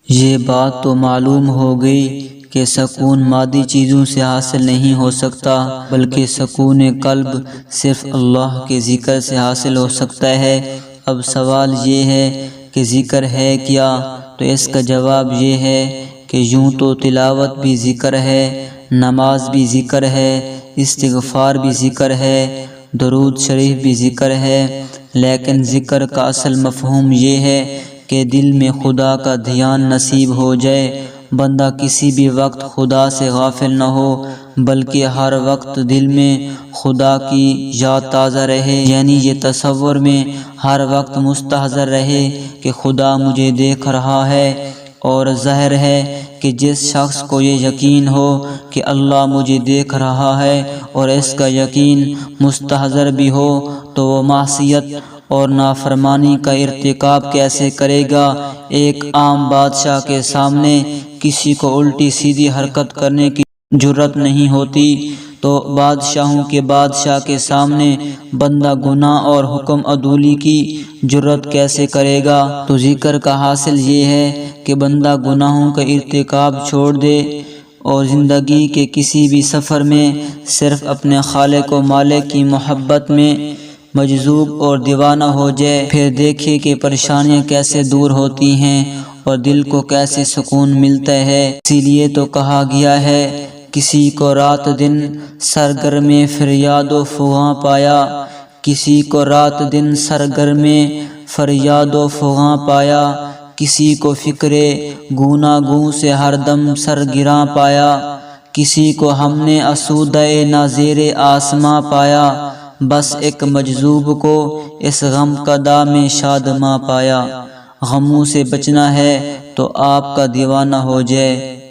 یہ بات تو معلوم ہو گئی کہ سکون مادی چیزوں سے حاصل نہیں ہو سکتا، بلکہ سکون قلب صرف اللہ کے ذکر سے حاصل ہو سکتا ہے۔ اب سوال یہ ہے کہ ذکر ہے کیا؟ تو اس کا جواب یہ ہے کہ یوں تو تلاوت بھی ذکر ہے، نماز بھی ذکر ہے، استغفار بھی ذکر ہے، درود شریف بھی ذکر ہے، لیکن ذکر کا اصل مفہوم یہ ہے کہ دل میں خدا کا دھیان نصیب ہو جائے، بندہ کسی بھی وقت خدا سے غافل نہ ہو، بلکہ ہر وقت دل میں خدا کی یاد تازہ رہے، یعنی یہ تصور میں ہر وقت مستحضر رہے کہ خدا مجھے دیکھ رہا ہے۔ اور ظاہر ہے کہ جس شخص کو یہ یقین ہو کہ اللہ مجھے دیکھ رہا ہے اور اس کا یقین مستحضر بھی ہو، تو وہ معصیت اور نافرمانی کا ارتکاب کیسے کرے گا؟ ایک عام بادشاہ کے سامنے کسی کو الٹی سیدھی حرکت کرنے کی جرت نہیں ہوتی، تو بادشاہوں کے بادشاہ کے سامنے بندہ گناہ اور حکم عدولی کی جرت کیسے کرے گا؟ تو ذکر کا حاصل یہ ہے کہ بندہ گناہوں کا ارتکاب چھوڑ دے اور زندگی کے کسی بھی سفر میں صرف اپنے خالق و مالک کی محبت میں مجذوب اور دیوانہ ہو جائے، پھر دیکھے کہ پریشانیاں کیسے دور ہوتی ہیں اور دل کو کیسے سکون ملتا ہے۔ اسی لیے تو کہا گیا ہے، کسی کو رات دن سرگرم فریاد و فغاں پایا، کسی کو رات دن سرگرم فریاد و فغاں پایا، کسی کو فکر گوناہ گوں سے ہر دم سرگراں پایا، کسی کو ہم نے آسودہ ناظر آسماں پایا، بس ایک مجذوب کو اس غم کدا میں شادماں پایا۔ غموں سے بچنا ہے تو آپ کا دیوانہ ہو جائے۔